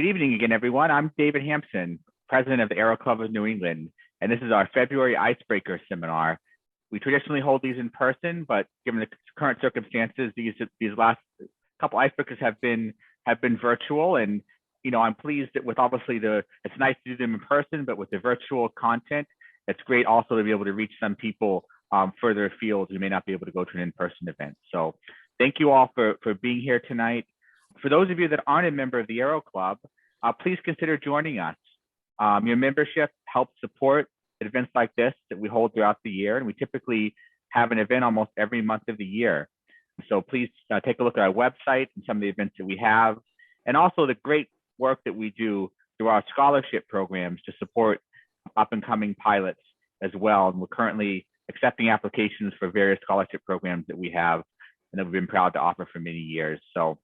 Good evening again, everyone. I'm David Hampson, president of the Aero Club of New England, and this is our February Icebreaker Seminar. We traditionally hold these in person, but given the current circumstances, these last couple icebreakers have been virtual, and I'm pleased that with obviously it's nice to do them in person, but with the virtual content, it's great also to be able to reach some people further afield who may not be able to go to an in-person event. So thank you all for being here tonight. For those of you that aren't a member of the Aero Club, please consider joining us. Your membership helps support events like this that we hold throughout the year, and we typically have an event almost every month of the year. So please take a look at our website and some of the events that we have, and also the great work that we do through our scholarship programs to support up-and-coming pilots as well. And we're currently accepting applications for various scholarship programs that we have and that we've been proud to offer for many years. So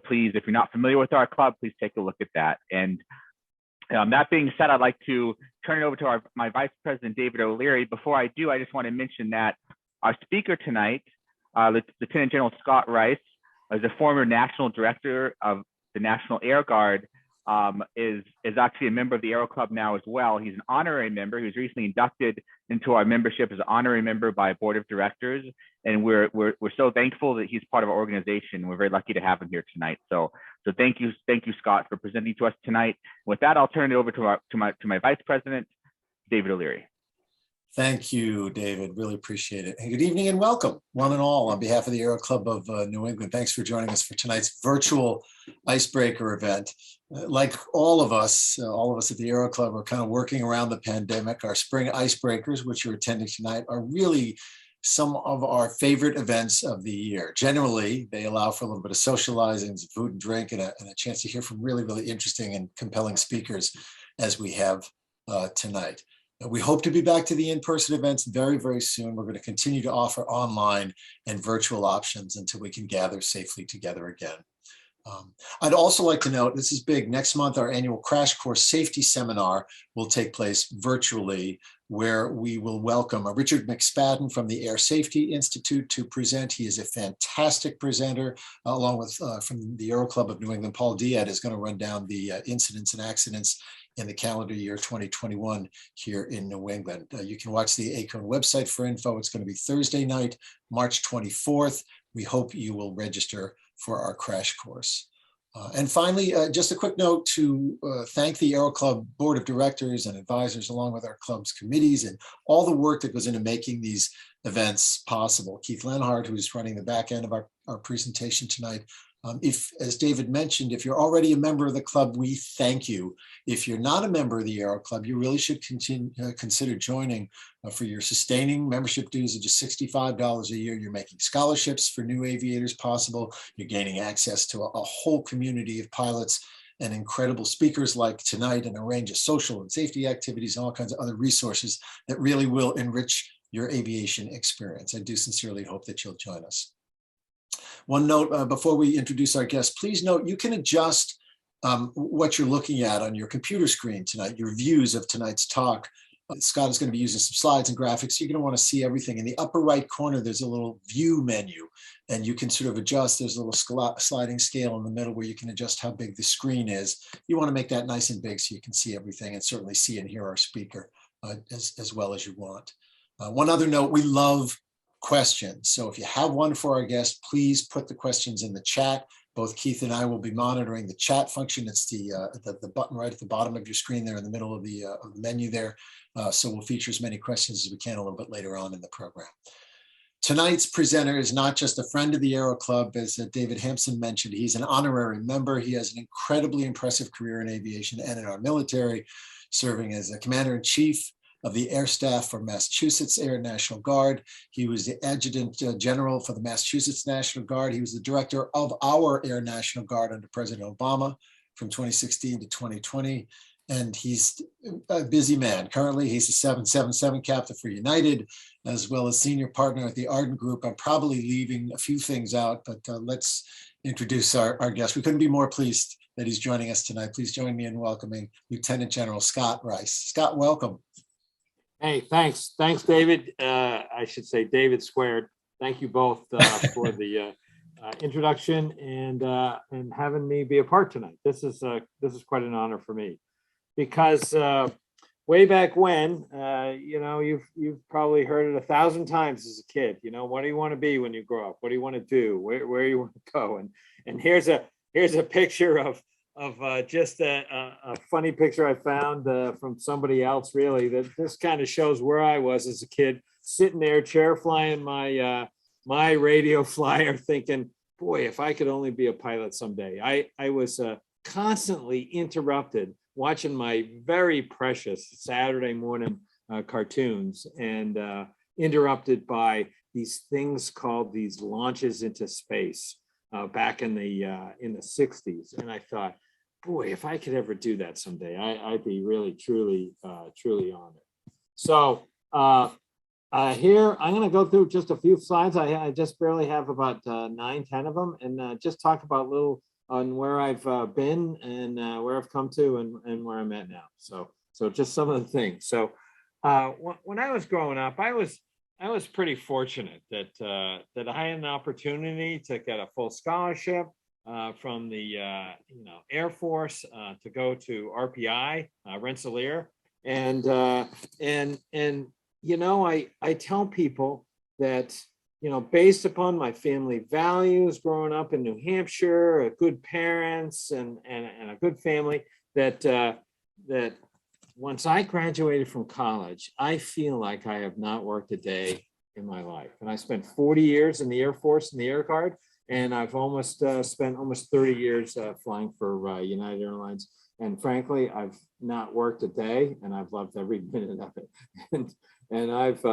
please, if you're not familiar with our club, please take a look at that. And that being said, I'd like to turn it over to my Vice President, David O'Leary. Before I do, I just want to mention that our speaker tonight, Lieutenant General Scott Rice, is a former National Director of the National Air Guard, is actually a member of the Aero Club now as well. He's an honorary member. He was recently inducted into our membership as an honorary member by a board of directors, and we're so thankful that he's part of our organization. We're very lucky to have him here tonight. So thank you, Scott, for presenting to us tonight. With that, I'll turn it over to my Vice President, David O'Leary. Thank you, David. Really appreciate it. And good evening and welcome, one and all, on behalf of the Aero Club of New England. Thanks for joining us for tonight's virtual icebreaker event. Like all of us at the Aero Club are kind of working around the pandemic. Our spring icebreakers, which you're attending tonight, are really some of our favorite events of the year. Generally, they allow for a little bit of socializing, some food and drink, and a chance to hear from really, really interesting and compelling speakers as we have tonight. We hope to be back to the in-person events very, very soon. We're going to continue to offer online and virtual options until we can gather safely together again. I'd also like to note, this is big, next month our annual Crash Course Safety Seminar will take place virtually, where we will welcome Richard McSpadden from the Air Safety Institute to present. He is a fantastic presenter, along with from the Aero Club of New England. Paul Diaz is going to run down the incidents and accidents in the calendar year 2021 here in New England. You can watch the ACONE website for info. It's going to be Thursday night, March 24th. We hope you will register for our crash course. And finally, just a quick note to thank the Aero Club Board of Directors and Advisors, along with our club's committees and all the work that goes into making these events possible. Keith Lenhart, who's running the back end of our presentation tonight. As David mentioned, if you're already a member of the club, we thank you. If you're not a member of the Aero Club, you really should consider joining for your sustaining membership dues of just $65 a year. You're making scholarships for new aviators possible. You're gaining access to a whole community of pilots and incredible speakers like tonight, and a range of social and safety activities and all kinds of other resources that really will enrich your aviation experience. I do sincerely hope that you'll join us. One note before we introduce our guest, please note you can adjust what you're looking at on your computer screen tonight, your views of tonight's talk. Scott is going to be using some slides and graphics. You're going to want to see everything. In the upper right corner, there's a little view menu, and you can sort of adjust. There's a little sliding scale in the middle where you can adjust how big the screen is. You want to make that nice and big so you can see everything and certainly see and hear our speaker as well as you want. One other note, we love questions. So if you have one for our guest, please put the questions in the chat. Both Keith and I will be monitoring the chat function. It's the button right at the bottom of your screen there in the middle of the menu there. So we'll feature as many questions as we can a little bit later on in the program. Tonight's presenter is not just a friend of the Aero Club, as David Hampson mentioned. He's an honorary member. He has an incredibly impressive career in aviation and in our military, serving as a commander-in-chief of the Air Staff for Massachusetts Air National Guard. He was the Adjutant General for the Massachusetts National Guard. He was the director of our Air National Guard under President Obama from 2016 to 2020. And he's a busy man. Currently, he's a 777 captain for United, as well as senior partner at the Ardent Group. I'm probably leaving a few things out, but let's introduce our guest. We couldn't be more pleased that he's joining us tonight. Please join me in welcoming Lieutenant General Scott Rice. Scott, welcome. Hey, thanks. Thanks, David. I should say David squared. Thank you both for the introduction and having me be a part tonight. This is quite an honor for me, because way back when, you've probably heard it 1,000 times as a kid. What do you want to be when you grow up? What do you want to do? Where you want to go? And here's a picture of just a funny picture I found from somebody else, really, that this kind of shows where I was as a kid, sitting there, chair flying my radio flyer, thinking, boy, if I could only be a pilot someday. I was constantly interrupted watching my very precious Saturday morning cartoons, and interrupted by these things called these launches into space back in the 60s. And I thought, boy, if I could ever do that someday, I'd be really, truly honored. So here, I'm going to go through just a few slides. I just barely have about 9, 10 of them, and just talk about little on where I've been and where I've come to and where I'm at now. So just some of the things. So when I was growing up, I was pretty fortunate that I had an opportunity to get a full scholarship from the Air Force to go to RPI, Rensselaer, and I tell people that, based upon my family values growing up in New Hampshire, good parents and a good family, that once I graduated from college, I feel like I have not worked a day in my life. And I spent 40 years in the Air Force in the Air Guard, and I've spent almost 30 years flying for United Airlines. And frankly, I've not worked a day, and I've loved every minute of it. And I've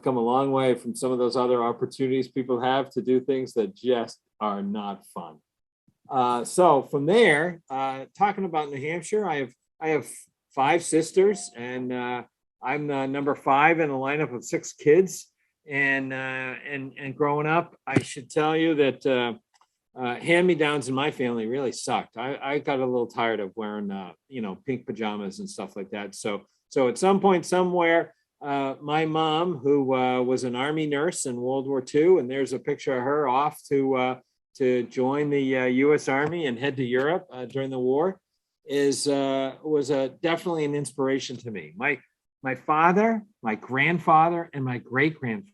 come a long way from some of those other opportunities people have to do things that just are not fun. So from there, talking about New Hampshire, I have 5 sisters, and I'm number 5 in a lineup of 6 kids. And growing up, I should tell you that hand-me-downs in my family really sucked. I got a little tired of wearing pink pajamas and stuff like that. So at some point somewhere, my mom, who was an Army nurse in World War II, and there's a picture of her off to join the U.S. Army and head to Europe during the war, was definitely an inspiration to me. My father, my grandfather, and my great-grandfather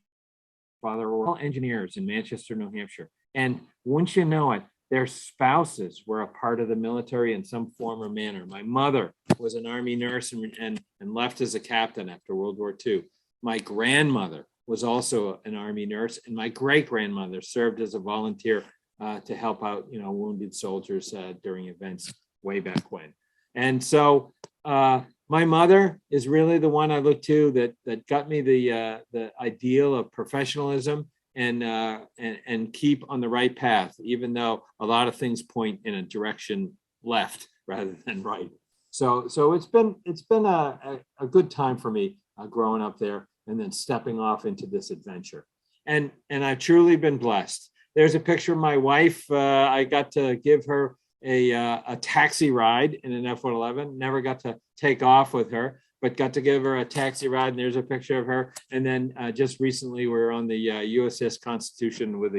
were all engineers in Manchester, New Hampshire. And wouldn't you know it, their spouses were a part of the military in some form or manner. My mother was an Army nurse and left as a captain after World War II. My grandmother was also an Army nurse, and my great-grandmother served as a volunteer to help out, wounded soldiers during events way back when. And so my mother is really the one I look to that got me the ideal of professionalism and keep on the right path, even though a lot of things point in a direction left rather than right. So it's been a good time for me growing up there and then stepping off into this adventure. And I've truly been blessed. There's a picture of my wife. I got to give her a taxi ride in an F-111. Never got to take off with her, but got to give her a taxi ride. And there's a picture of her. And then just recently, we were on the USS Constitution with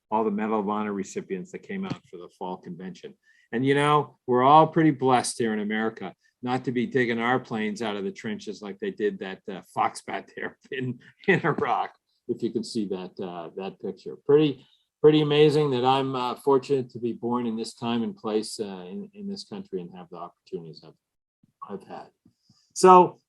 all the Medal of Honor recipients that came out for the fall convention. And, we're all pretty blessed here in America not to be digging our planes out of the trenches like they did that Foxbat there in Iraq, if you can see that picture. Pretty amazing that I'm fortunate to be born in this time and place in this country and have the opportunities I've had. So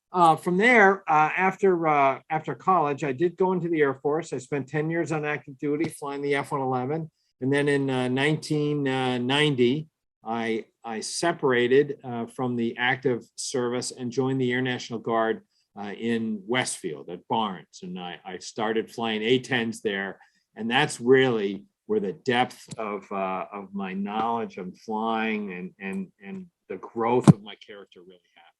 from there, after college, I did go into the Air Force. I spent 10 years on active duty flying the F-111. And then in 1990, I separated from the active service and joined the Air National Guard in Westfield at Barnes. And I started flying A-10s there. And that's really where the depth of my knowledge of flying and the growth of my character really happened.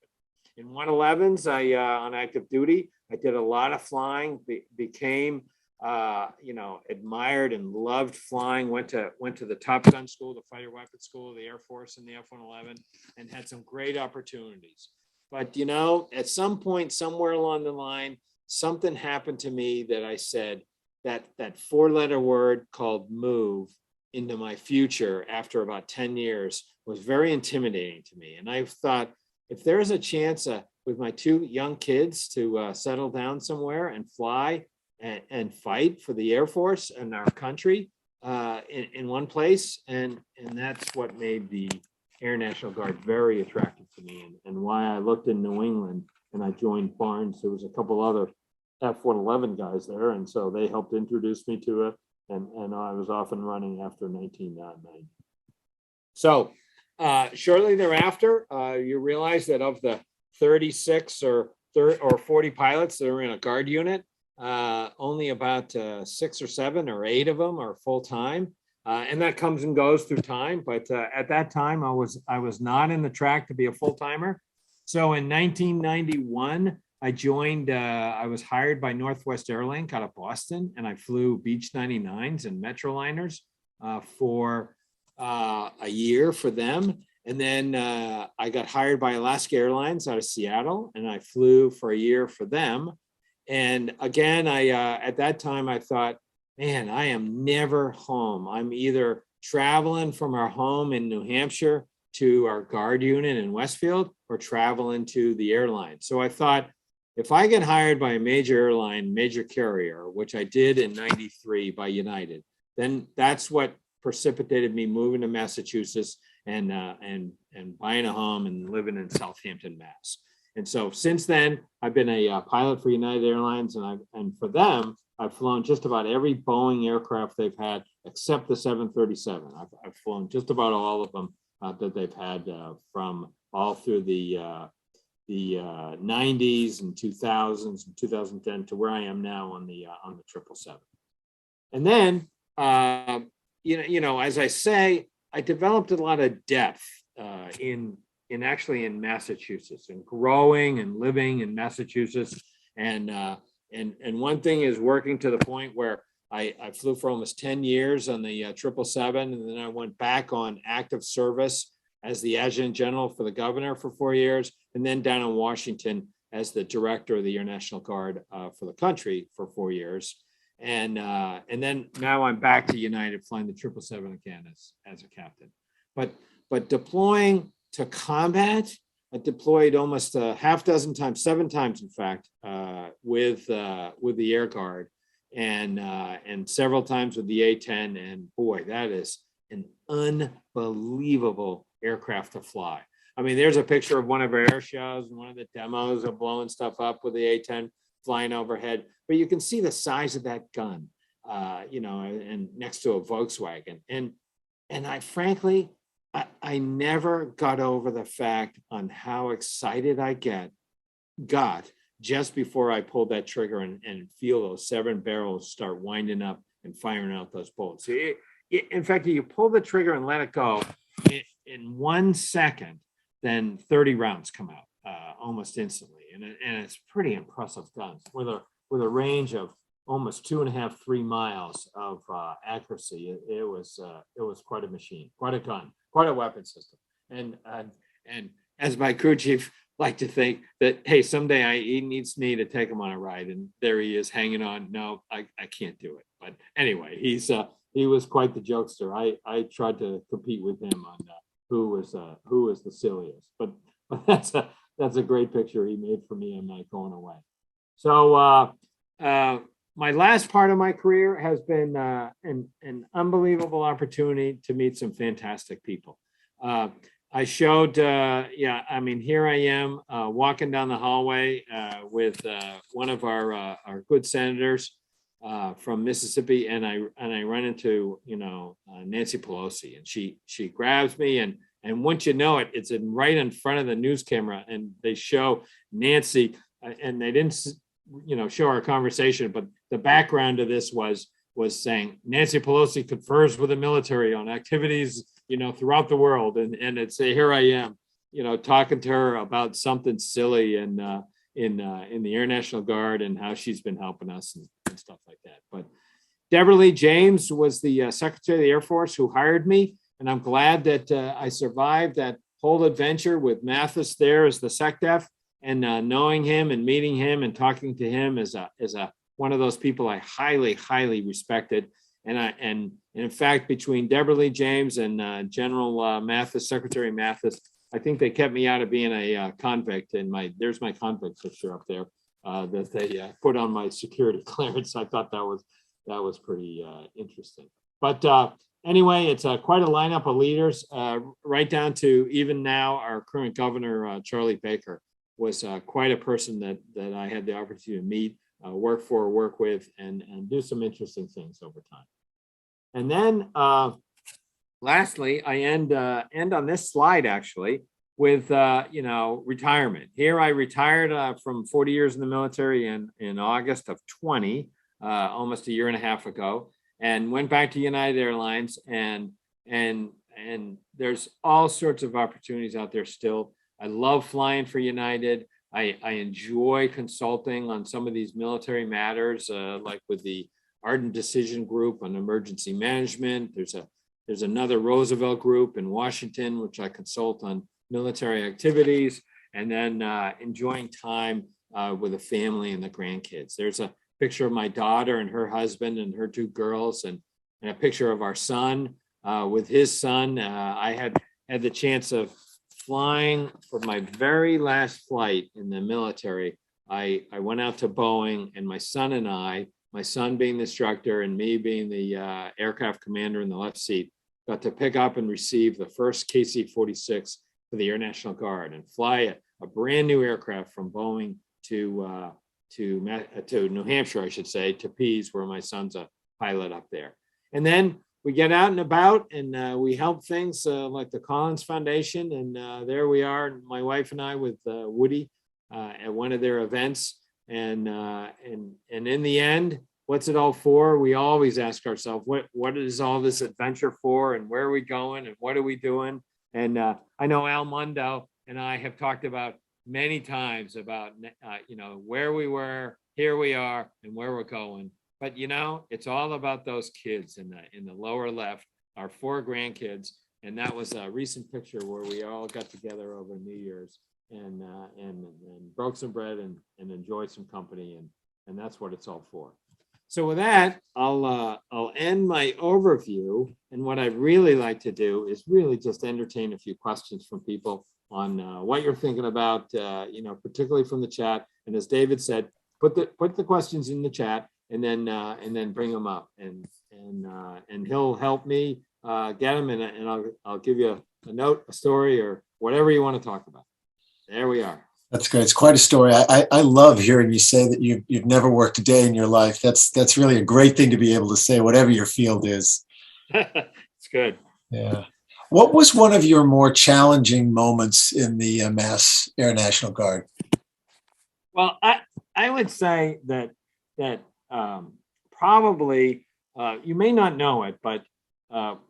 In 111s, on active duty, I did a lot of flying, became admired and loved flying, went to the Top Gun school, the fighter weapons school of the Air Force in the F-111, and had some great opportunities. But, at some point, somewhere along the line, something happened to me that I said, that 4-letter word called move into my future after about 10 years was very intimidating to me. And I thought, if there's a chance with my two young kids to settle down somewhere and fly and fight for the Air Force and our country in one place, and that's what made the Air National Guard very attractive to me, and why I looked in New England and I joined Barnes. There was a couple other F-111 guys there, and so they helped introduce me to it, and I was off and running after 1990. So shortly thereafter, you realize that of the 36 or 40 pilots that are in a guard unit, only about 6 or 7 or 8 of them are full-time. And that comes and goes through time. But at that time, I was not in the track to be a full-timer. So in 1991, I joined, I was hired by Northwest Airlines out of Boston, and I flew Beech 99s and Metroliners for a year for them. And then I got hired by Alaska Airlines out of Seattle, and I flew for a year for them. And again, at that time, I thought, man, I am never home. I'm either traveling from our home in New Hampshire to our guard unit in Westfield, or traveling to the airline. So I thought, if I get hired by a major airline, major carrier, which I did in '93 by United, then that's what precipitated me moving to Massachusetts and buying a home and living in Southampton, Mass. And so since then, I've been a pilot for United Airlines, and for them, I've flown just about every Boeing aircraft they've had, except the 737. I've flown just about all of them that they've had from all through the 90s and 2000s and 2010 to where I am now on the 777. And then, as I say, I developed a lot of depth in Massachusetts, and growing and living in Massachusetts. And one thing is working to the point where I flew for almost 10 years on the 777, and then I went back on active service as the adjutant general for the governor for 4 years, and then down in Washington as the director of the Air National Guard for the country for 4 years. And then now I'm back to United, flying the 777 again as a captain. But deploying to combat, I deployed almost a half dozen times, 7 times in fact, with the Air Guard, and several times with the A-10. And boy, that is an unbelievable aircraft to fly. I mean, there's a picture of one of our air shows and one of the demos of blowing stuff up with the A-10 flying overhead, but you can see the size of that gun, and next to a Volkswagen. And I frankly, I never got over the fact on how excited I got just before I pulled that trigger and feel those 7 barrels start winding up and firing out those bullets. In fact, you pull the trigger and let it go in 1 second, then 30 rounds come out almost instantly. And it's pretty impressive guns with a range of almost 2.5-3 miles of accuracy. It was quite a machine, quite a gun, quite a weapon system. And as my crew chief liked to think that, hey, someday he needs me to take him on a ride, and there he is hanging on. No, I can't do it. But anyway, he was quite the jokester. I tried to compete with him on who was the silliest. But that's a great picture he made for me on my going away. So my last part of my career has been an unbelievable opportunity to meet some fantastic people. I showed, here I am walking down the hallway with one of our good senators from Mississippi, and I run into Nancy Pelosi, and she grabs me, and once you know it, it's right in front of the news camera, and they show Nancy, and they didn't show our conversation, but the background of this was saying Nancy Pelosi confers with the military on activities throughout the world, and it's here I am talking to her about something silly in the Air National Guard and how she's been helping us and stuff like that. But Deborah Lee James was the Secretary of the Air Force who hired me, and I'm glad that I survived that whole adventure with Mathis there as the SecDef, and knowing him and meeting him and talking to him as one of those people I highly, highly respected. and in fact, between Deborah Lee James and General Mathis, Secretary Mathis, I think they kept me out of being a convict. And there's my convict picture up there that they put on my security clearance. I thought that was pretty interesting. But anyway, it's quite a lineup of leaders, right down to even now our current governor, Charlie Baker, was quite a person that I had the opportunity to meet, work with, and do some interesting things over time. And then lastly, I end on this slide actually with retirement. Here I retired from 40 years in the military in August of 20, almost a year and a half ago, and went back to United Airlines, and there's all sorts of opportunities out there still. I love flying for United. I enjoy consulting on some of these military matters, like with the Ardent Decision Group on emergency management. There's another Roosevelt group in Washington, which I consult on military activities, and then enjoying time with the family and the grandkids. There's a picture of my daughter and her husband and her two girls, and a picture of our son with his son. I had the chance of flying for my very last flight in the military. I went out to Boeing, and my son and I, my son being the instructor and me being the aircraft commander in the left seat, got to pick up and receive the first KC-46 for the Air National Guard and fly a brand new aircraft from Boeing to New Hampshire, I should say, to Pease, where my son's a pilot up there. And then we get out and about, and we help things like the Collins Foundation, and there we are, my wife and I with Woody at one of their events, and in the end, what's it all for? We always ask ourselves, what is all this adventure for, and where are we going, and what are we doing? And I know Al Mundo and I have talked about many times about where we were, here we are, and where we're going. But it's all about those kids in the lower left, our 4 grandkids, and that was a recent picture where we all got together over New Year's and broke some bread and enjoyed some company, and that's what it's all for. So with that, I'll end my overview, and what I really like to do is really just entertain a few questions from people on what you're thinking about, particularly from the chat. And as David said, put the questions in the chat, and then bring them up, and he'll help me get them, and I'll give you a note, a story, or whatever you want to talk about. There we are. That's great. It's quite a story. I love hearing you say that you've never worked a day in your life. That's really a great thing to be able to say, whatever your field is. It's good. Yeah. What was one of your more challenging moments in the Mass Air National Guard? Well, I would say that probably you may not know it, but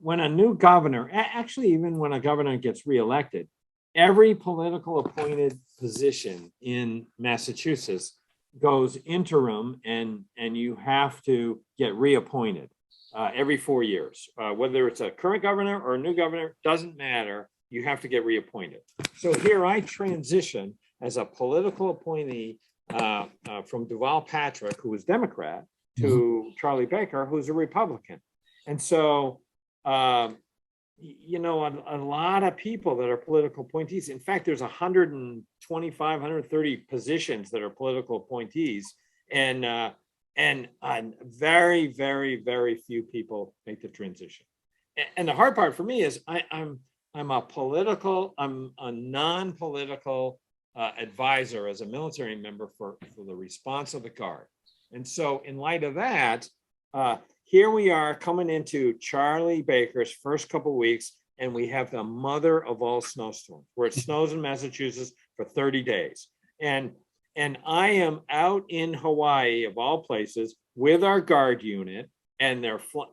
when a new governor, actually even when a governor gets reelected, every political appointed position in Massachusetts goes interim, and you have to get reappointed every 4 years. Whether it's a current governor or a new governor, doesn't matter. You have to get reappointed. So here I transition as a political appointee from Duval Patrick, who was Democrat, to Charlie Baker, who's a Republican. And so, a lot of people that are political appointees. In fact, there's 125, 130 positions that are political appointees, and very, very, very few people make the transition. And the hard part for me is I'm a non-political advisor as a military member for the response of the Guard. And so in light of that, here we are coming into Charlie Baker's first couple of weeks, and we have the mother of all snowstorms, where it snows in Massachusetts for 30 days. And I am out in Hawaii, of all places, with our Guard unit, and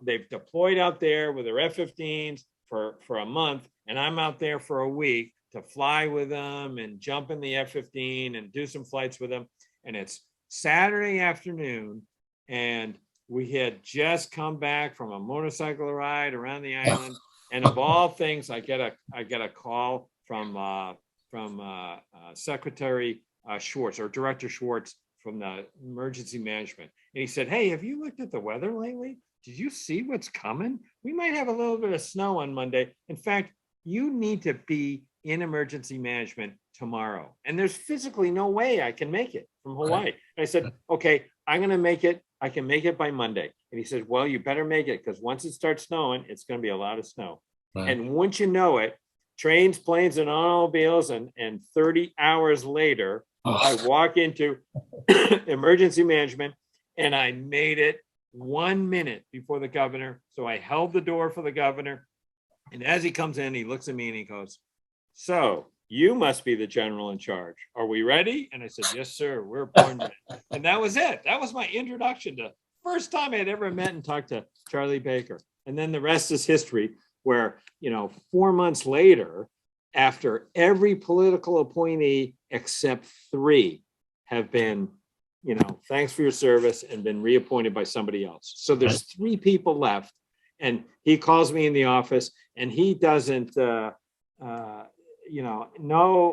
they've deployed out there with their F-15s for a month, and I'm out there for a week to fly with them and jump in the F-15 and do some flights with them. And it's Saturday afternoon, and we had just come back from a motorcycle ride around the island, and of all things, I get a call from Secretary Schwartz, or Director Schwartz, from the emergency management, and he said, "Hey, have you looked at the weather lately? did you see what's coming? We might have a little bit of snow on Monday. In fact, you need to be in emergency management tomorrow. And there's physically no way I can make it from Hawaii. Right. And I said, okay, I'm going to make it. I can make it by Monday. And he said, well, you better make it, because once it starts snowing, it's going to be a lot of snow. Right. And once you know it, trains, planes, and automobiles, and 30 hours later, I walk into emergency management, and I made it 1 minute before the governor. So I held the door for the governor. And as he comes in, he looks at me and he goes, so you must be the general in charge. Are we ready? And I said, yes, sir. We're born ready. And that was it. That was my introduction to first time I had ever met and talked to Charlie Baker. And then the rest is history, where, 4 months later, after every political appointee except 3 have been, thanks for your service, and been reappointed by somebody else. So there's 3 people left, and he calls me in the office, and he doesn't, no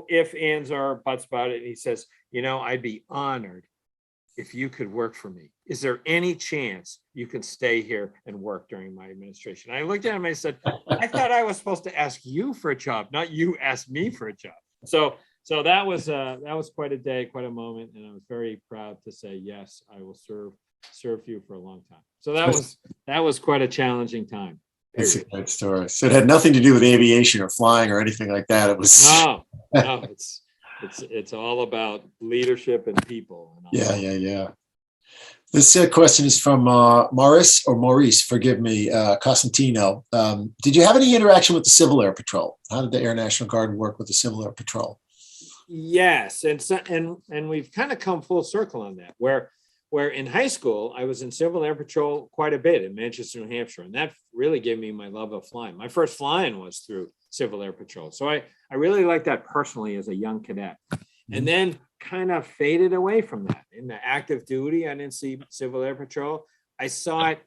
ifs, ands, or buts about it. And he says, I'd be honored if you could work for me. Is there any chance you can stay here and work during my administration? I looked at him and I said, I thought I was supposed to ask you for a job, not you ask me for a job. So that was quite a day, quite a moment. And I was very proud to say, yes, I will serve you for a long time. So that was quite a challenging time. That's a great story. So it had nothing to do with aviation or flying or anything like that. It was no, it's all about leadership and people. Yeah. This question is from Maurice, forgive me, Cosentino. Did you have any interaction with the Civil Air Patrol? How did the Air National Guard work with the Civil Air Patrol? Yes, and we've kind of come full circle on that, where in high school, I was in Civil Air Patrol quite a bit in Manchester, New Hampshire, and that really gave me my love of flying. My first flying was through Civil Air Patrol. So I really liked that personally as a young cadet. And then kind of faded away from that. In the active duty, I didn't see Civil Air Patrol. I saw it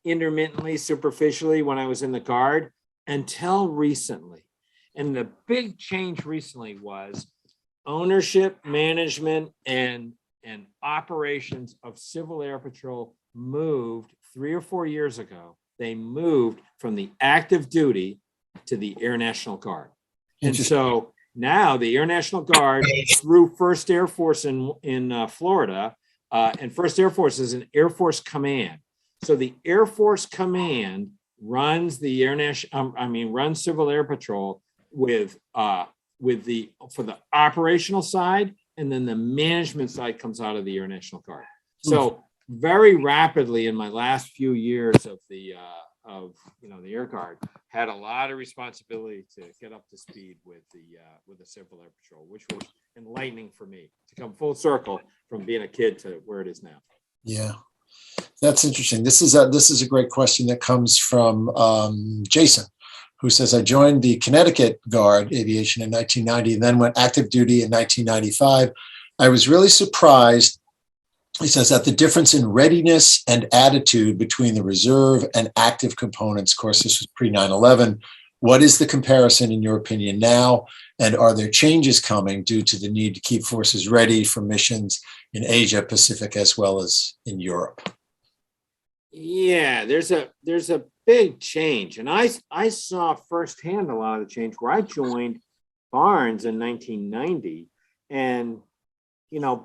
intermittently, superficially when I was in the Guard until recently. And the big change recently was ownership, management, and operations of Civil Air Patrol moved 3 or 4 years ago. They moved from the active duty to the Air National Guard. And so now the Air National Guard, through First Air Force in Florida, and First Air Force is an Air Force command. So the Air Force command runs the runs Civil Air Patrol for the operational side, and then the management side comes out of the Air National Guard. So very rapidly in my last few years of the Air Guard, had a lot of responsibility to get up to speed with the Civil Air Patrol, which was enlightening for me to come full circle from being a kid to where it is now. Yeah, that's interesting. This is a great question that comes from Jason, who says, I joined the Connecticut Guard Aviation in 1990 and then went active duty in 1995. I was really surprised, he says, at the difference in readiness and attitude between the reserve and active components. Of course, this was pre 9/11. What is the comparison in your opinion now? And are there changes coming due to the need to keep forces ready for missions in Asia Pacific as well as in Europe? Yeah, there's a big change. And I saw firsthand a lot of the change where I joined Barnes in 1990. And,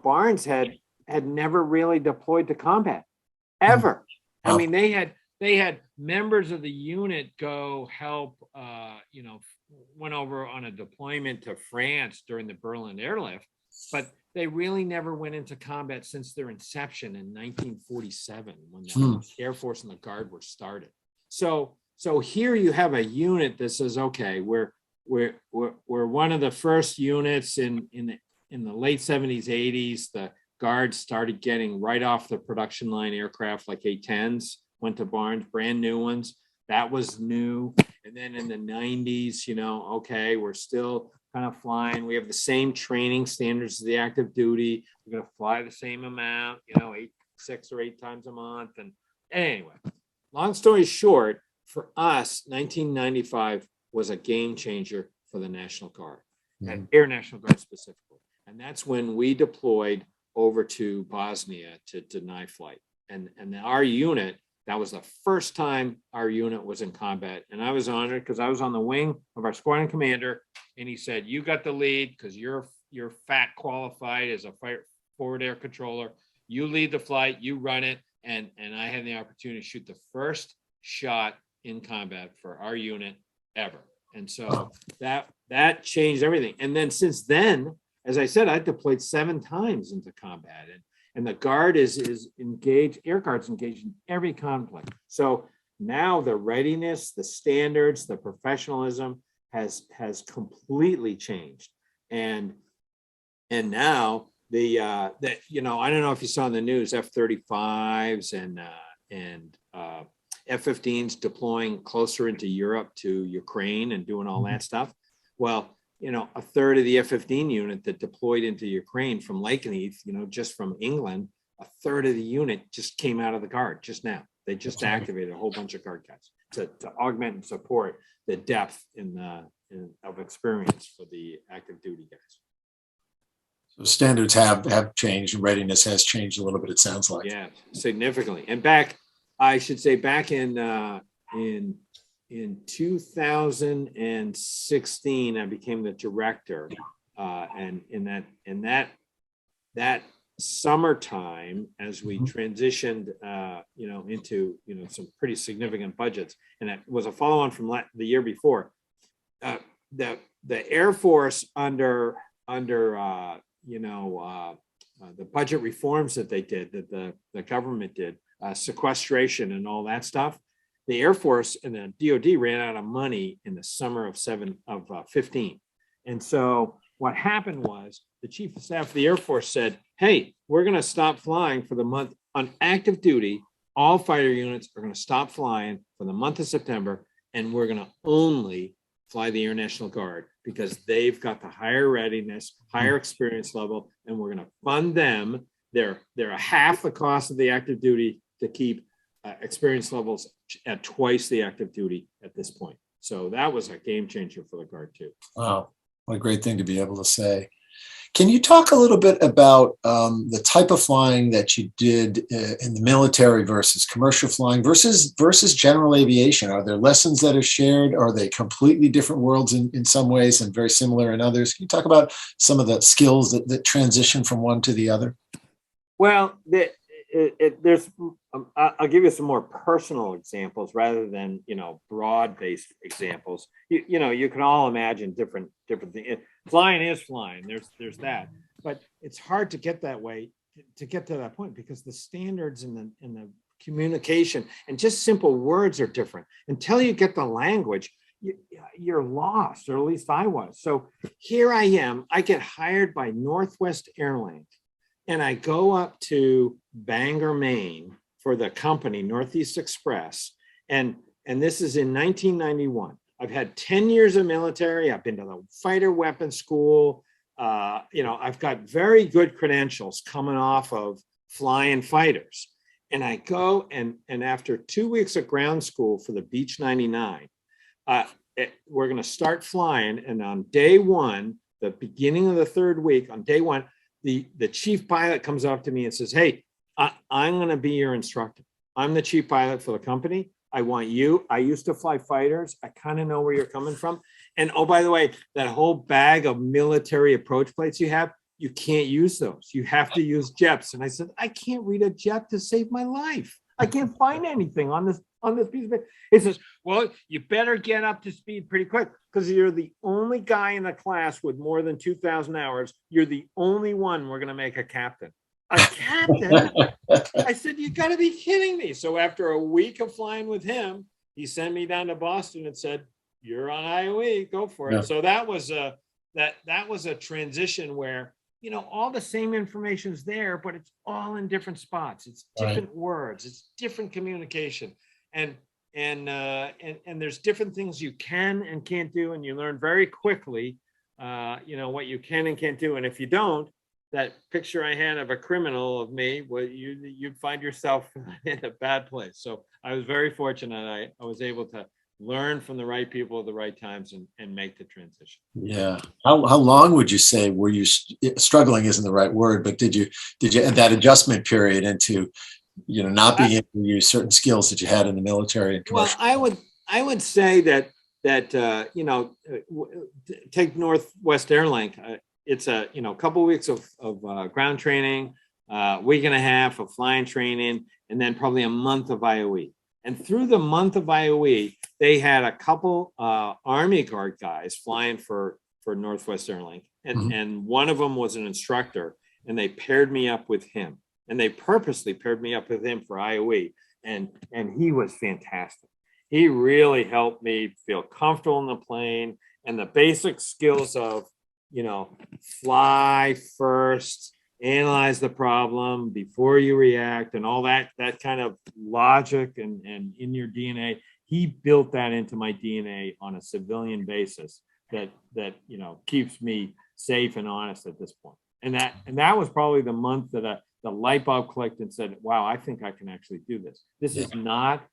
Barnes had never really deployed to combat ever. I mean, they had members of the unit go help, went over on a deployment to France during the Berlin airlift, but they really never went into combat since their inception in 1947, when the Air Force and the Guard were started. So here you have a unit that says, okay, we're one of the first units in the late 70s, 80s. The Guards started getting right off the production line aircraft like A-10s, went to Barnes, brand new ones. That was new. And then in the 90s, okay, we're still kind of flying. We have the same training standards as the active duty. We're going to fly the same amount, 6 or 8 times a month. And anyway, long story short, for us, 1995 was a game changer for the National Guard, and Air National Guard specifically. And that's when we deployed over to Bosnia to deny flight. And our unit That was the first time our unit was in combat. And I was honored because I was on the wing of our squadron commander. And he said, you got the lead because you're FAT qualified as a forward air controller. You lead the flight, you run it. And I had the opportunity to shoot the first shot in combat for our unit ever. And so that changed everything. And then since then, as I said, I deployed 7 times into combat. And the Guard is engaged, Air Guard's engaged in every conflict. So now the readiness, the standards, the professionalism has completely changed. And now the I don't know if you saw in the news, F-35s and F-15s deploying closer into Europe to Ukraine and doing all that stuff. Well, a third of the F-15 unit that deployed into Ukraine from Lakenheath, just from England, a third of the unit just came out of the Guard just now. They just activated a whole bunch of Guard guys to augment and support the depth of experience for the active duty guys. So standards have changed and readiness has changed a little bit, it sounds like. Yeah, significantly. And back in 2016, I became the director, and in that summertime, as we transitioned, into some pretty significant budgets, and it was a follow-on from the year before. The Air Force under the budget reforms that they did, that the government did, sequestration and all that stuff. The Air Force and the DoD ran out of money in the summer of 15. And so what happened was the Chief of Staff of the Air Force said, hey, we're going to stop flying for the month on active duty. All fighter units are going to stop flying for the month of September, and we're going to only fly the Air National Guard because they've got the higher readiness, higher experience level, and we're going to fund them. They're a half the cost of the active duty to keep experience levels at twice the active duty at this point. So that was a game changer for the Guard too. Wow, what a great thing to be able to say. Can you talk a little bit about the type of flying that you did in the military versus commercial flying versus general aviation? Are there lessons that are shared? Are they completely different worlds in some ways and very similar in others? Can you talk about some of the skills that transition from one to the other? Well, I'll give you some more personal examples rather than broad-based examples. You can all imagine different things. Flying is flying. There's that, but it's hard to get that way to get to that point because the standards and the communication and just simple words are different. Until you get the language, you're lost, or at least I was. So here I am. I get hired by Northwest Airlines. And I go up to Bangor, Maine for the company Northeast Express. And this is in 1991. I've had 10 years of military. I've been to the fighter weapons school. I've got very good credentials coming off of flying fighters. And I go and after 2 weeks of ground school for the Beech 99, we're going to start flying. And on day one, the beginning of the third week, on day one, the chief pilot comes up to me and says, hey, I'm going to be your instructor. I'm the chief pilot for the company. I want you. I used to fly fighters. I kind of know where you're coming from. And oh, by the way, that whole bag of military approach plates you have, you can't use those. You have to use JEPs. And I said, I can't read a JEP to save my life. I can't find anything on this piece of it. He says, well, you better get up to speed pretty quick because you're the only guy in the class with more than 2,000 hours. You're the only one we're going to make a captain. A captain? I said, you got to be kidding me. So after a week of flying with him, he sent me down to Boston and said, you're on IOE, go for it. Yeah. So that was a transition where, all the same information's there, but it's all in different spots. It's different words. It's different communication. And there's different things you can and can't do. And you learn very quickly, what you can and can't do. And if you don't, that picture I had of a criminal of me, well, you'd find yourself in a bad place. So I was very fortunate. I was able to learn from the right people at the right times and make the transition. Yeah. How long would you say were you struggling isn't the right word, but did you that adjustment period into not being able to use certain skills that you had in the military and Well, commercial? I would say that take Northwest Airlines. It's a couple of weeks of ground training, week and a half of flying training, and then probably a month of IOE. And through the month of IOE, they had a couple Army Guard guys flying for Northwest Airlines, and one of them was an instructor, and they paired me up with him, and they purposely paired me up with him for IOE, and he was fantastic. He really helped me feel comfortable in the plane, and the basic skills of, fly first, analyze the problem before you react, and all that kind of logic and in your DNA. He built that into my DNA on a civilian basis that keeps me safe and honest at this point. And that was probably the month that the light bulb clicked and said, wow, I think I can actually do this. This is not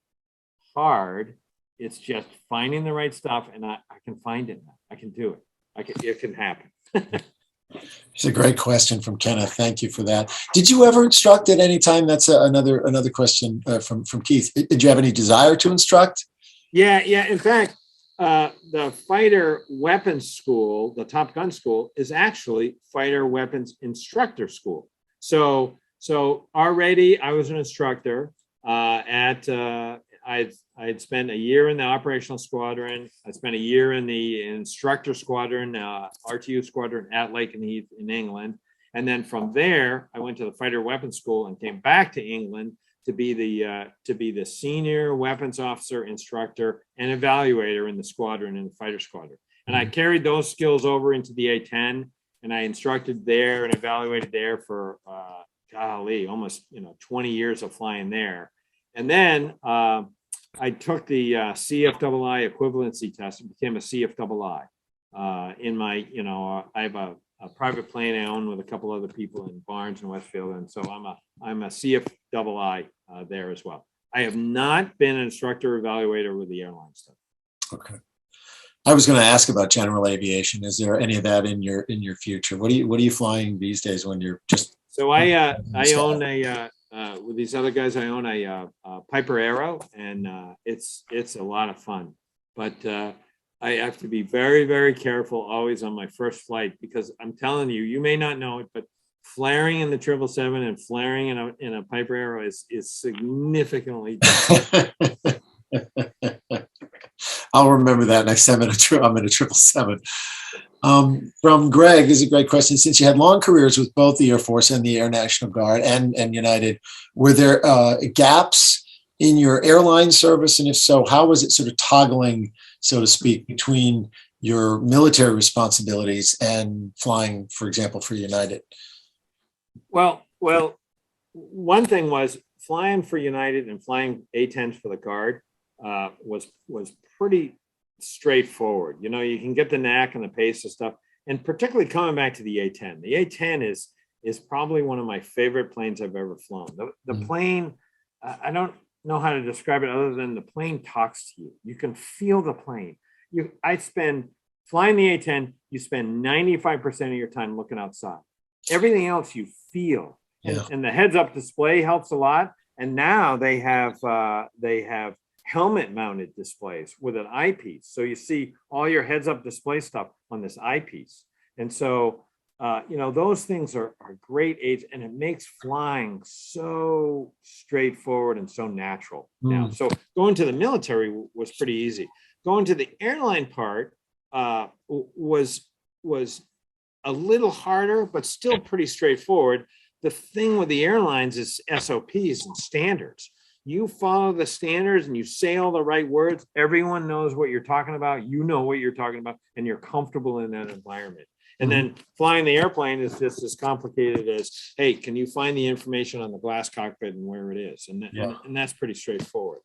hard. It's just finding the right stuff, and I can find it now. I can do it. It can happen. It's a great question from Kenneth. Thank you for that. Did you ever instruct at any time? That's another question from Keith. Did you have any desire to instruct? Yeah. In fact, the fighter weapons school, the Top Gun school, is actually fighter weapons instructor school. So already I was an instructor I'd spent a year in the operational squadron. I spent a year in the instructor squadron, RTU squadron at Lakenheath in England. And then from there, I went to the fighter weapons school and came back to England to be the senior weapons officer, instructor, and evaluator in the squadron, in the fighter squadron. And I carried those skills over into the A-10, and I instructed there and evaluated there for, almost 20 years of flying there. And then I took the CFII equivalency test and became a CFII. In my, I have a private plane I own with a couple other people in Barnes and Westfield, and so I'm a CFII there as well. I have not been an instructor evaluator with the airline stuff. Okay. I was going to ask about general aviation. Is there any of that in your future? What are you flying these days when you're just? So I own with these other guys, I own a Piper Arrow, and it's a lot of fun. But I have to be very, very careful always on my first flight, because I'm telling you, you may not know it, but flaring in the 777 and flaring in a Piper Arrow is significantly different. I'll remember that next time I'm in a 777. From Greg, this is a great question. Since you had long careers with both the Air Force and the Air National Guard and United, were there gaps in your airline service? And if so, how was it sort of toggling, so to speak, between your military responsibilities and flying, for example, for United? Well, one thing was flying for United and flying A-10s for the Guard was pretty straightforward. You can get the knack and the pace of stuff, and particularly coming back to the A-10. The A-10 is probably one of my favorite planes I've ever flown. The plane, I don't know how to describe it other than the plane talks to you. You can feel the plane. Flying the A-10, you spend 95% of your time looking outside. Everything else you feel. Yeah. And the heads-up display helps a lot. And now they have helmet mounted displays with an eyepiece. So you see all your heads up display stuff on this eyepiece. And so, those things are great aids, and it makes flying so straightforward and so natural now. So going to the military was pretty easy. Going to the airline part was a little harder, but still pretty straightforward. The thing with the airlines is SOPs and standards. You follow the standards and you say all the right words. Everyone knows what you're talking about. You know what you're talking about, and you're comfortable in that environment. And then flying the airplane is just as complicated as, hey, can you find the information on the glass cockpit and where it is? And that's pretty straightforward.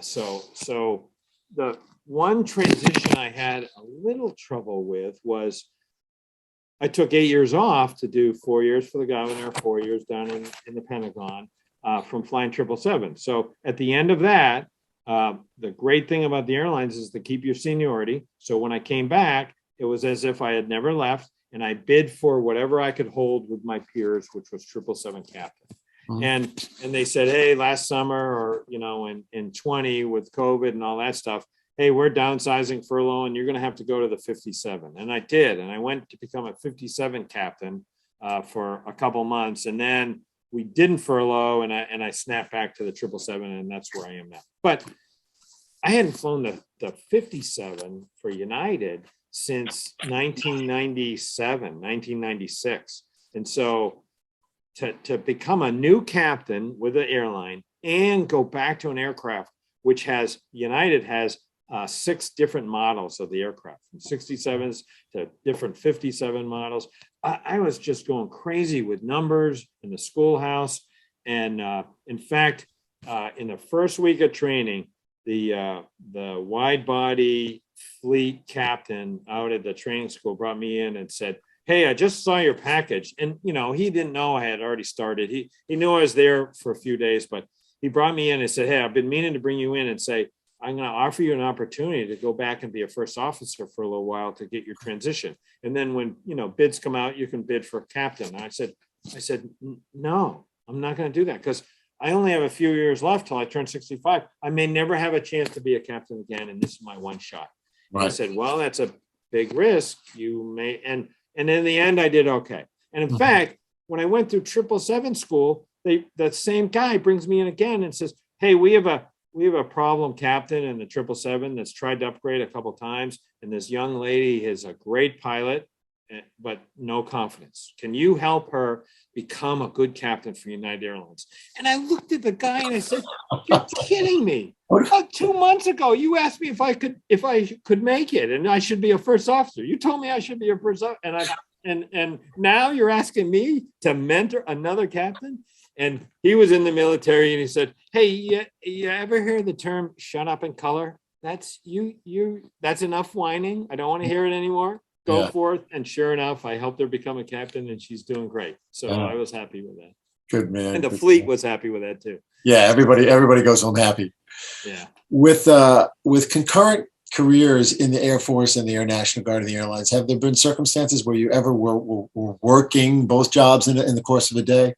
So the one transition I had a little trouble with was I took 8 years off to do 4 years for the governor, 4 years down in the Pentagon. From flying 777. So at the end of that, the great thing about the airlines is to keep your seniority. So when I came back, it was as if I had never left, and I bid for whatever I could hold with my peers, which was 777 captain. And they said, hey, last summer, or, you know, in 20 with COVID and all that stuff, hey, we're downsizing furlough and you're going to have to go to the 57. And I did. And I went to become a 57 captain for a couple months. And then we didn't furlough, and I snapped back to the 777, and that's where I am now. But I hadn't flown the 57 for United since 1996. And so to become a new captain with an airline and go back to an aircraft, which has, United has 6 different models of the aircraft, from 67s to different 57 models. I was just going crazy with numbers in the schoolhouse. And in fact, in the first week of training, the wide body fleet captain out at the training school brought me in and said, hey, I just saw your package. And, you know, he didn't know I had already started. He knew I was there for a few days, but he brought me in and said, hey, I've been meaning to bring you in and say, I'm going to offer you an opportunity to go back and be a first officer for a little while to get your transition. And then when, you know, bids come out, you can bid for captain. And I said, no, I'm not going to do that, because I only have a few years left till I turn 65. I may never have a chance to be a captain again, and this is my one shot. Right. I said, well, that's a big risk. You may, and in the end, I did okay. And in fact, when I went through 777 school, that same guy brings me in again and says, hey, we have a problem captain in the 777 that's tried to upgrade a couple of times. And this young lady is a great pilot, but no confidence. Can you help her become a good captain for United Airlines? And I looked at the guy and I said, you're kidding me. 2 months ago, you asked me if I could make it and I should be a first officer. You told me I should be a first officer. And now you're asking me to mentor another captain? And he was in the military, and he said, hey, you ever hear the term shut up and color? That's that's enough whining. I don't want to hear it anymore. Go forth. And sure enough, I helped her become a captain, and she's doing great. So I was happy with that. Good man. And the fleet was happy with that too. Yeah, everybody goes home happy. Yeah. With concurrent careers in the Air Force and the Air National Guard and the airlines, have there been circumstances where you ever were working both jobs in the course of a day?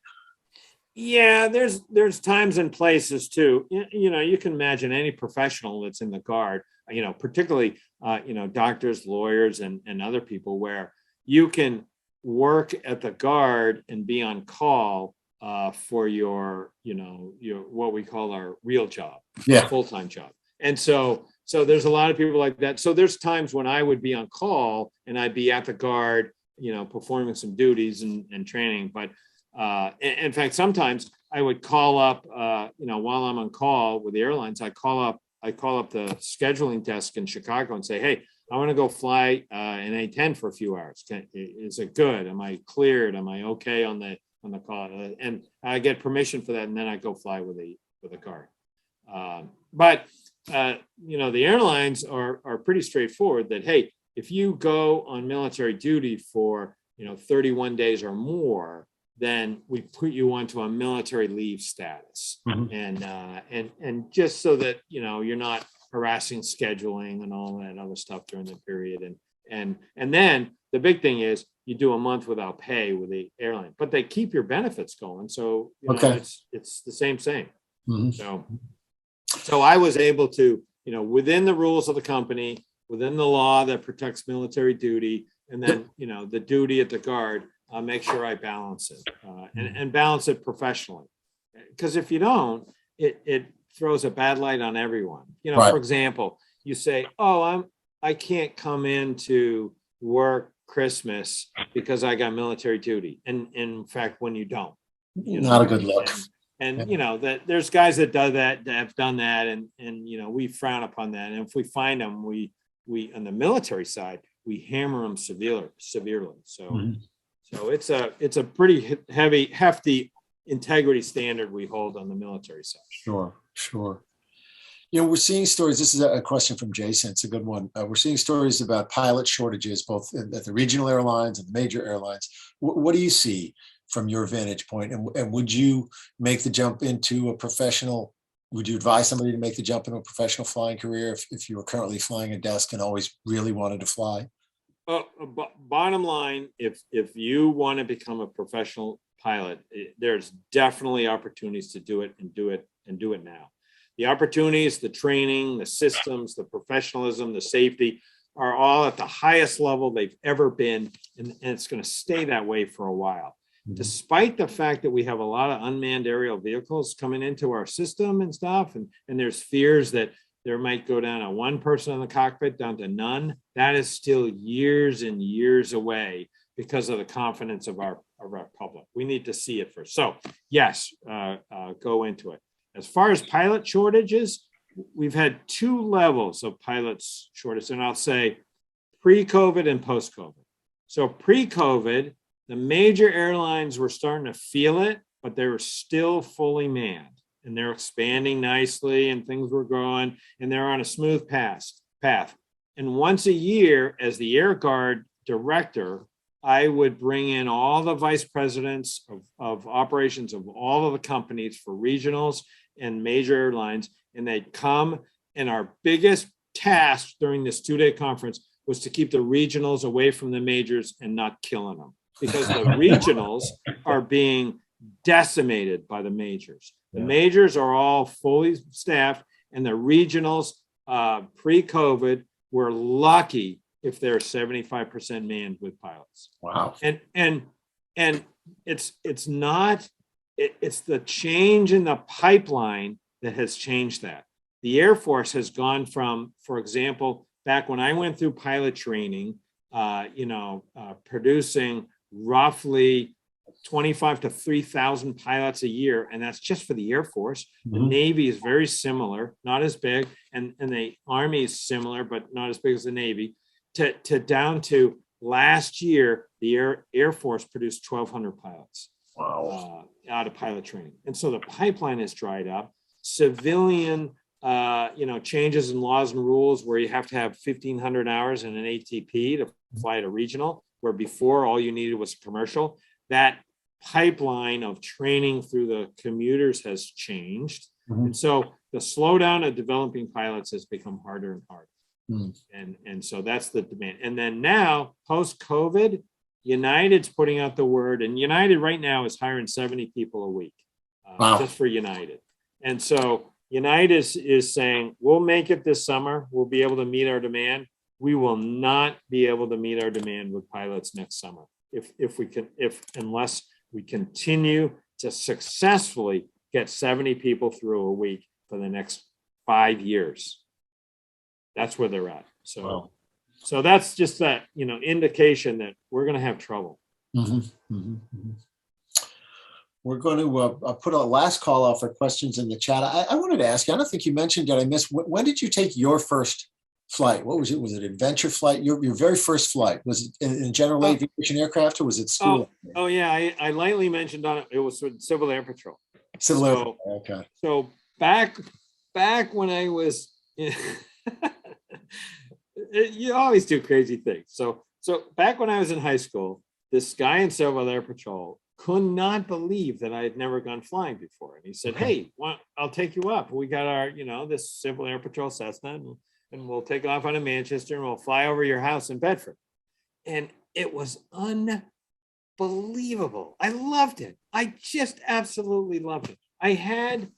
Yeah, there's times and places too. You know, you can imagine any professional that's in the Guard, you know, particularly, you know, doctors, lawyers, and other people, where you can work at the Guard and be on call for your what we call our real job, full-time job. And so there's a lot of people like that. So there's times when I would be on call and I'd be at the Guard, you know, performing some duties and training. But in fact, sometimes I would call up, you know, while I'm on call with the airlines, I call up the scheduling desk in Chicago and say, hey, I want to go fly an A10 for a few hours. Is it good? Am I cleared? Am I okay on the call? And I get permission for that, and then I go fly with a car. But you know, the airlines are pretty straightforward. That hey, if you go on military duty for 31 days or more, then we put you onto a military leave status, and just so that you're not harassing scheduling and all that other stuff during the period, and then the big thing is you do a month without pay with the airline, but they keep your benefits going, so it's the same. So I was able to within the rules of the company, within the law that protects military duty, and then the duty at the Guard. I'll make sure I balance it and balance it professionally, because if you don't, it throws a bad light on everyone. For example, you say, "Oh, I can't come in to work Christmas because I got military duty," and in fact, when you don't, not a good look. And that there's guys that have done that, and we frown upon that. And if we find them, we on the military side, we hammer them severely. So it's a pretty hefty integrity standard we hold on the military side. Sure. We're seeing stories. This is a question from Jason. It's a good one. We're seeing stories about pilot shortages, both at the regional airlines and the major airlines. What do you see from your vantage point? And would you make the jump into a professional? Would you advise somebody to make the jump into a professional flying career if you were currently flying a desk and always really wanted to fly? Bottom line, if you want to become a professional pilot, there's definitely opportunities to do it and do it now. The opportunities, the training, the systems, the professionalism, the safety are all at the highest level they've ever been. And it's going to stay that way for a while. Despite the fact that we have a lot of unmanned aerial vehicles coming into our system and stuff, and there's fears that there might go down a one person in the cockpit down to none, that is still years and years away because of the confidence of our public. We need to see it first. So yes, go into it. As far as pilot shortages, we've had two levels of pilots shortage, and I'll say pre-COVID and post-COVID. So pre-COVID, the major airlines were starting to feel it, but they were still fully manned, and they're expanding nicely, and things were growing, and they're on a smooth path. And once a year, as the Air Guard director, I would bring in all the vice presidents of operations of all of the companies for regionals and major airlines, and they'd come, and our biggest task during this 2-day conference was to keep the regionals away from the majors and not killing them, because the regionals are being decimated by the majors. The majors are all fully staffed, and the regionals pre-COVID were lucky if they're 75% manned with pilots. Wow. And it's not, it's the change in the pipeline that has changed that. The Air Force has gone from, for example, back when I went through pilot training, producing roughly 25 to 3,000 pilots a year, and that's just for the Air Force. The Navy is very similar, not as big, and the Army is similar, but not as big as the Navy. To down to last year, the Air Force produced 1,200 pilots. Wow. Out of pilot training, and so the pipeline has dried up. Civilian, changes in laws and rules where you have to have 1,500 hours in an ATP to fly at a regional, where before all you needed was commercial. That pipeline of training through the commuters has changed. And so the slowdown of developing pilots has become harder and harder. And so that's the demand. And then now, post-COVID, United's putting out the word, and United right now is hiring 70 people a week just for United. And so United is saying, we'll make it this summer. We'll be able to meet our demand. We will not be able to meet our demand with pilots next summer unless we continue to successfully get 70 people through a week for the next 5 years. That's where they're at. So, so that's just that, indication that we're going to have trouble. We're going to put a last call out for questions in the chat. I wanted to ask you, I don't think you mentioned it. I missed, when did you take your first flight? What was it? Was it an adventure flight? Your very first flight? Was it in general aviation aircraft, or was it school? Oh yeah, I lightly mentioned on it. It was with Civil Air Patrol. Civil Air Patrol. Okay. So back when I was, you always do crazy things. So back when I was in high school, this guy in Civil Air Patrol could not believe that I had never gone flying before, and he said, "Hey, I'll take you up. We got our, this Civil Air Patrol Cessna, and we'll take off out of Manchester, and we'll fly over your house in Bedford." And it was unbelievable. I loved it. I just absolutely loved it. I had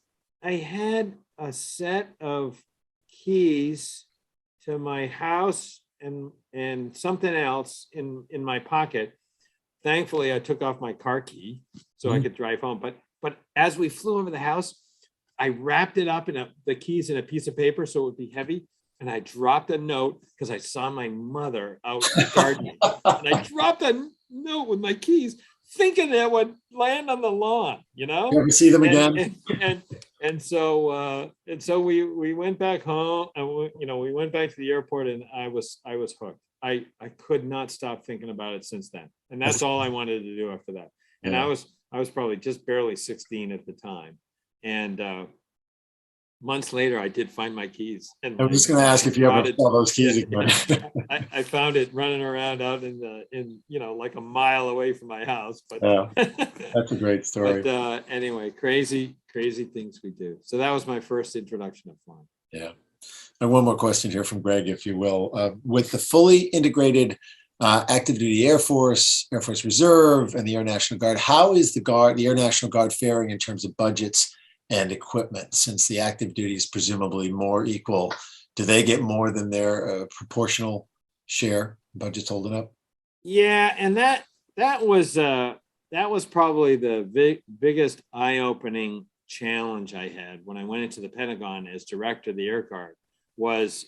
a set of keys to my house and something else in my pocket. Thankfully, I took off my car key so I could drive home. But as we flew over the house, I wrapped it up in the keys in a piece of paper so it would be heavy. And I dropped a note because I saw my mother out in the garden. And I dropped a note with my keys, thinking that would land on the lawn, You ever see them again? And so we went back home, and we went back to the airport, and I was hooked. I could not stop thinking about it since then, and that's all I wanted to do after that. And I was probably just barely 16 at the time, and months later, I did find my keys. And I was just going to ask if you ever saw those keys again. I found it running around out in like a mile away from my house. But that's a great story. But anyway, crazy things we do. So that was my first introduction of flying. Yeah. And one more question here from Greg, if you will. With the fully integrated active duty Air Force, Air Force Reserve, and the Air National Guard. How is the Air National Guard faring in terms of budgets and equipment, since the active duty is presumably more equal? Do they get more than their proportional share? Budget's holding up? Yeah, and that was probably the biggest eye-opening challenge I had when I went into the Pentagon as director of the Air Guard was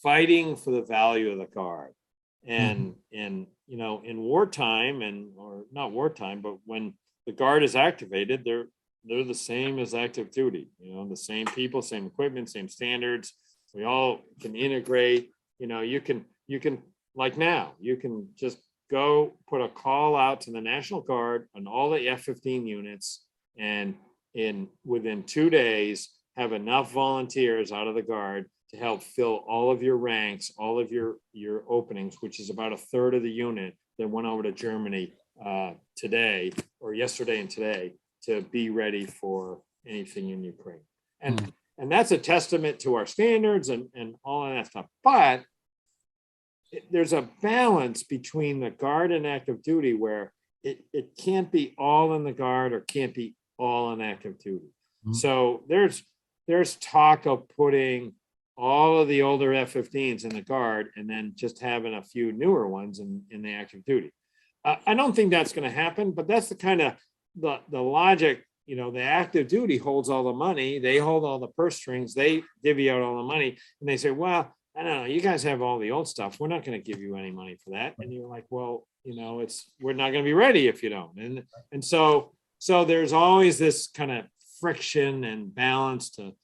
fighting for the value of the Guard. And in wartime, or not wartime, but when the Guard is activated, they're the same as active duty, the same people, same equipment, same standards. We all can integrate. You can like now, you can just go put a call out to the National Guard on all the F-15 units, and within 2 days have enough volunteers out of the Guard to help fill all of your ranks, all of your openings, which is about a third of the unit that went over to Germany today, or yesterday and today, to be ready for anything in Ukraine. And that's a testament to our standards and all of that stuff. But there's a balance between the Guard and active duty where it can't be all in the Guard or can't be all in active duty. So there's talk of putting all of the older F-15s in the Guard and then just having a few newer ones in the active duty. I don't think that's going to happen, but that's the kind of the logic. The active duty holds all the money. They hold all the purse strings. They divvy out all the money, and they say, well, I don't know, you guys have all the old stuff. We're not going to give you any money for that. And you're like, well, we're not going to be ready if you don't. And so there's always this kind of friction and balance to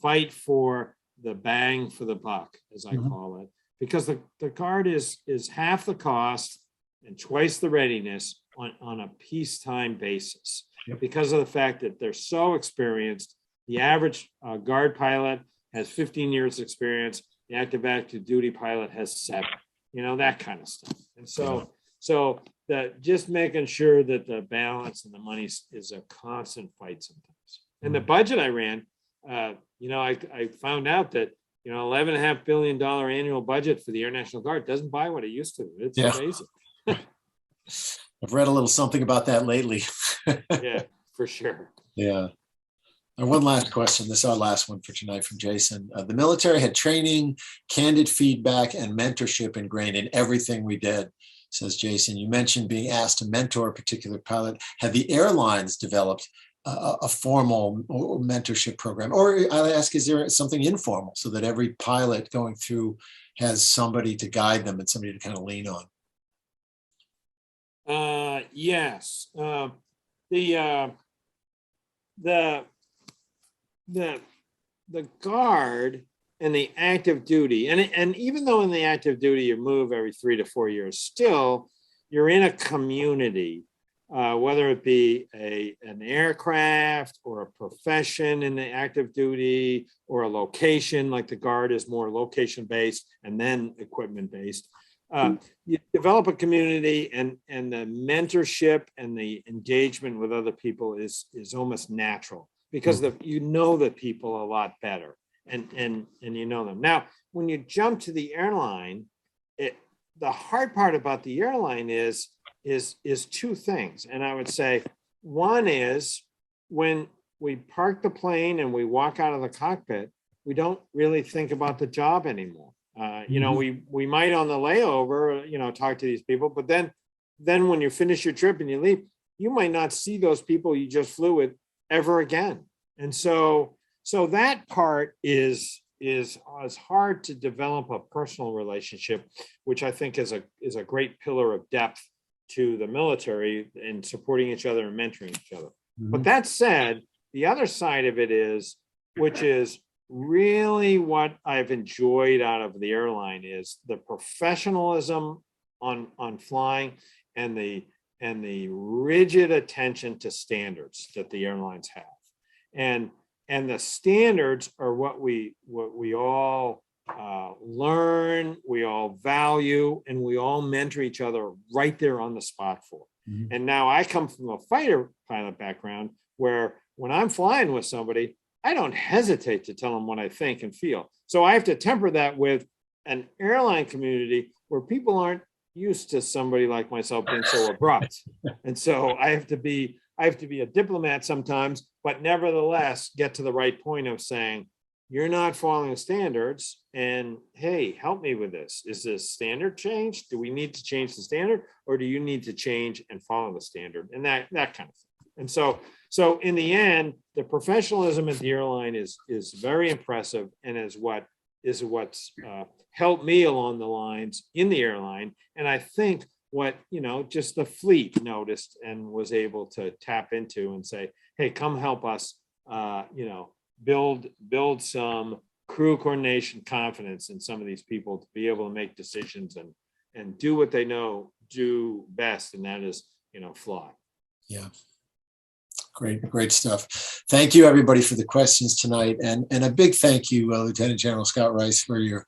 fight for the bang for the buck, as I call it, because the Guard is half the cost and twice the readiness on a peacetime basis. Because of the fact that they're so experienced. The average Guard pilot has 15 years experience. The active duty pilot has 7, that kind of stuff. And so just making sure that the balance and the money is a constant fight sometimes. And the budget I ran, I found out that, $11.5 billion annual budget for the Air National Guard doesn't buy what it used to. It's amazing. I've read a little something about that lately. Yeah, for sure. Yeah. And one last question. This is our last one for tonight from Jason. The military had training, candid feedback, and mentorship ingrained in everything we did, says Jason. You mentioned being asked to mentor a particular pilot. Have the airlines developed a formal mentorship program? Or I ask, is there something informal so that every pilot going through has somebody to guide them and somebody to kind of lean on? Yes. The Guard and the active duty, and even though in the active duty you move every 3 to 4 years, still you're in a community, whether it be an aircraft or a profession in the active duty or a location, like the Guard is more location based and then equipment based. You develop a community, and the mentorship and the engagement with other people is almost natural, because the people a lot better, and you know them. Now, when you jump to the airline, the hard part about the airline is 2 things. And I would say one is when we park the plane and we walk out of the cockpit, we don't really think about the job anymore. We might on the layover, talk to these people, but then when you finish your trip and you leave, you might not see those people you just flew with ever again. And so that part is hard to develop a personal relationship, which I think is a great pillar of depth to the military in supporting each other and mentoring each other. But that said, the other side of it is, which is really what I've enjoyed out of the airline, is the professionalism on flying and the rigid attention to standards that the airlines have. And the standards are what we all learn, we all value, and we all mentor each other right there on the spot for. And now I come from a fighter pilot background where when I'm flying with somebody, I don't hesitate to tell them what I think and feel. So I have to temper that with, an airline community where people aren't used to somebody like myself being so abrupt. And so I have to be a diplomat sometimes, but nevertheless get to the right point of saying, you're not following the standards, and hey, help me with this. Is this standard change? Do we need to change the standard, or do you need to change and follow the standard? And that kind of thing. And so in the end, the professionalism at the airline is very impressive, and is what's helped me along the lines in the airline. And I think what, just the fleet noticed and was able to tap into and say, hey, come help us, build some crew coordination confidence in some of these people to be able to make decisions and do what they know do best, and that is, fly. Yeah. Great stuff. Thank you, everybody, for the questions tonight. And a big thank you, Lieutenant General Scott Rice, for your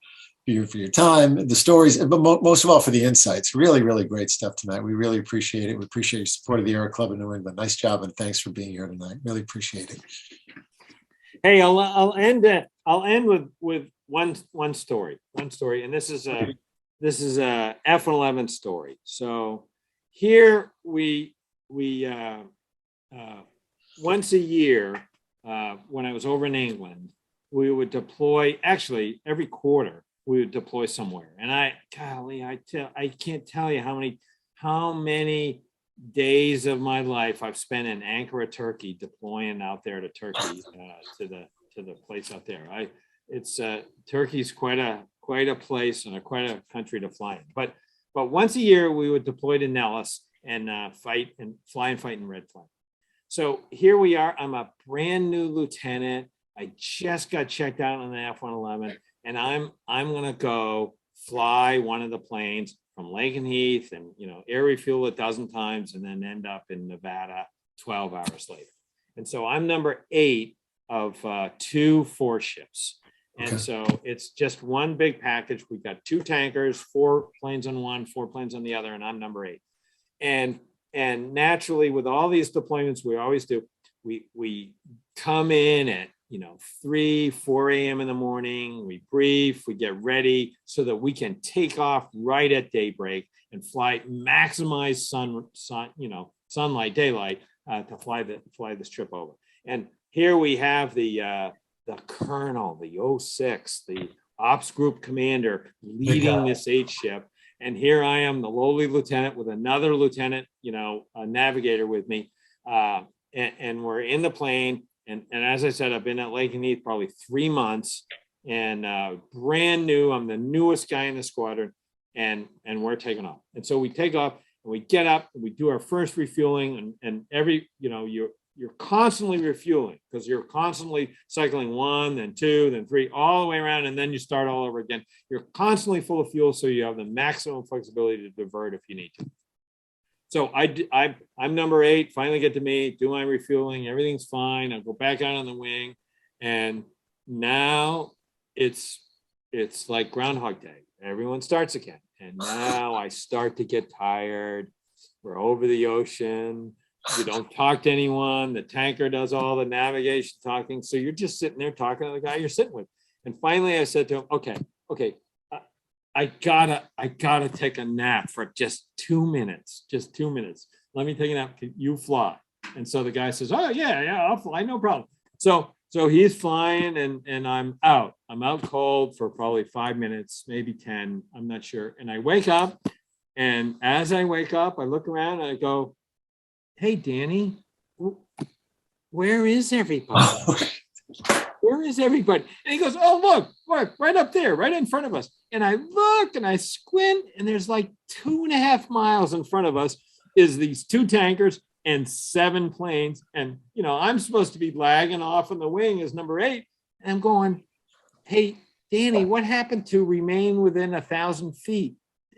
time, the stories, but most of all for the insights. Really, really great stuff tonight. We really appreciate it. We appreciate your support of the Aero Club of New England. Nice job, and thanks for being here tonight. Really appreciate it. Hey, I'll end with one story, and this is a F-11 story. So here we once a year, when I was over in England, we would deploy, actually every quarter we would deploy somewhere. And I can't tell you how many days of my life I've spent in Ankara, Turkey, deploying out there to Turkey, to the place out there. Turkey's quite a place and quite a country to fly in. But once a year we would deploy to Nellis and fly in red flag. So here we are. I'm a brand new lieutenant. I just got checked out on the F-111, and I'm gonna go fly one of the planes from Lakenheath and air refuel a dozen times and then end up in Nevada 12 hours later. And so I'm number 8 of 2 4 ships. And Okay. so it's just one big package. We've got 2 tankers, 4 planes on one, 4 planes on the other, and I'm number 8. And naturally, with all these deployments, we always do, we come in at 3, 4 a.m. in the morning. We brief, we get ready so that we can take off right at daybreak and maximize sunlight, daylight, to fly this trip over. And here we have the colonel, the 06, the ops group commander leading this 8 ship. And here I am, the lowly lieutenant with another lieutenant, a navigator with me. And we're in the plane. And as I said, I've been at Lakenheath probably 3 months, and brand new. I'm the newest guy in the squadron, and we're taking off. And so we take off and we get up and we do our first refueling, and every, you're constantly refueling because you're constantly cycling 1, then 2, then 3, all the way around, and then you start all over again. You're constantly full of fuel, so you have the maximum flexibility to divert if you need to. So I'm number 8, finally get to me, do my refueling, everything's fine. I go back out on the wing, and now it's like Groundhog Day. Everyone starts again. And now I start to get tired. We're over the ocean. You don't talk to anyone. The tanker does all the navigation talking. So you're just sitting there talking to the guy you're sitting with. And finally I said to him, okay, I gotta take a nap for just 2 minutes, Let me take a nap. You fly. And so the guy says, oh yeah, I'll fly, no problem. So he's flying, and I'm out cold for probably 5 minutes, maybe 10, I'm not sure. And I wake up, and as I wake up, I look around and I go, hey, Danny, where is everybody? Where is everybody? And he goes, oh, look, right up there, right in front of us. And I look and I squint, and there's like 2.5 miles in front of us is these 2 tankers and 7 planes. And, I'm supposed to be lagging off on the wing as number 8. And I'm going, hey, Danny, what happened to remain within 1,000 feet?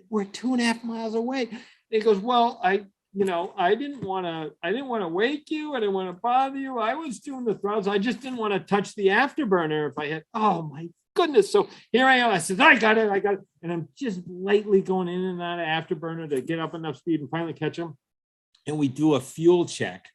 We're 2.5 miles away. And he goes, well, I didn't want to wake you. I didn't want to bother you. I was doing the throttles. I just didn't want to touch the afterburner if I had, oh my goodness. So here I am. I said, I got it. And I'm just lightly going in and out of afterburner to get up enough speed and finally catch them. And we do a fuel check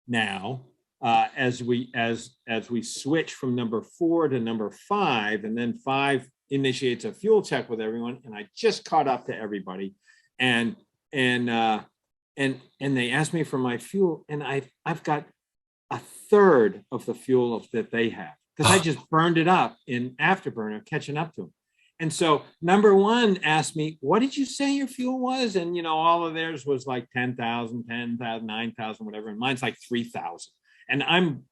now as we switch from number 4 to number 5, and then 5 initiates a fuel check with everyone, and I just caught up to everybody, and they asked me for my fuel, and I've got a third of the fuel that they have, because I just burned it up in afterburner, catching up to them. And so number one asked me, what did you say your fuel was? And, all of theirs was like 10,000, 10,000, 9,000, whatever. And mine's like 3,000. And I'm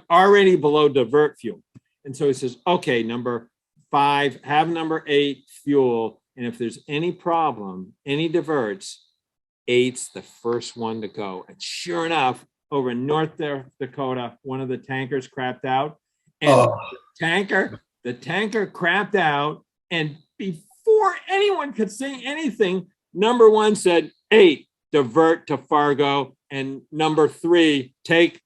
already below divert fuel. And so he says, okay, number 5, have number 8 fuel. And if there's any problem, any diverts, 8's the first one to go. And sure enough, over in North Dakota, one of the tankers crapped out. And the tanker crapped out. And before anyone could say anything, number 1 said, 8, divert to Fargo. And number 3, take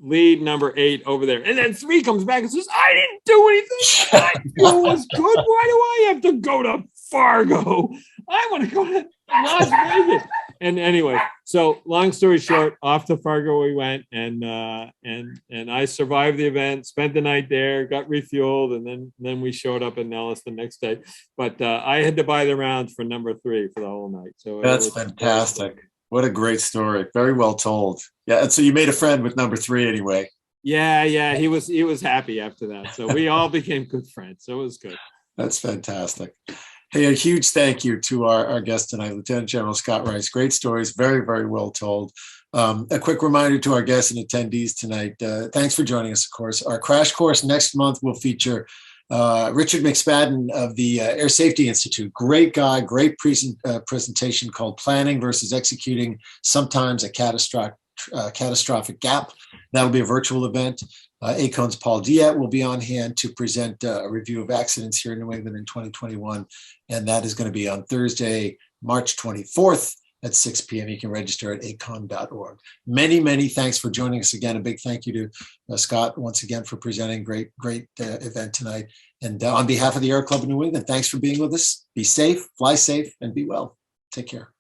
lead number 8 over there. And then 3 comes back and says, I didn't do anything. My fuel was good. Why do I have to go to Fargo? I want to go to Las Vegas. And anyway, so long story short, off to Fargo we went, and I survived the event, spent the night there, got refueled, and then we showed up in Nellis the next day. But I had to buy the rounds for number 3 for the whole night. So that's fantastic. What a great story. Very well told. Yeah. And so you made a friend with number 3 anyway. Yeah. He was happy after that. So we all became good friends. So it was good. That's fantastic. Hey, a huge thank you to our guest tonight, Lieutenant General Scott Rice. Great stories, very, very well told. A quick reminder to our guests and attendees tonight. Thanks for joining us, of course. Our crash course next month will feature Richard McSpadden of the Air Safety Institute. Great guy, great presentation called Planning versus Executing Sometimes a Catastrophic Gap. That'll be a virtual event. ACONE's Paul Diat will be on hand to present a review of accidents here in New England in 2021. And that is going to be on Thursday, March 24th at 6 p.m. You can register at acone.org. Many, many thanks for joining us again. A big thank you to Scott once again for presenting. Great event tonight. And on behalf of the Aero Club of New England, thanks for being with us. Be safe, fly safe, and be well. Take care.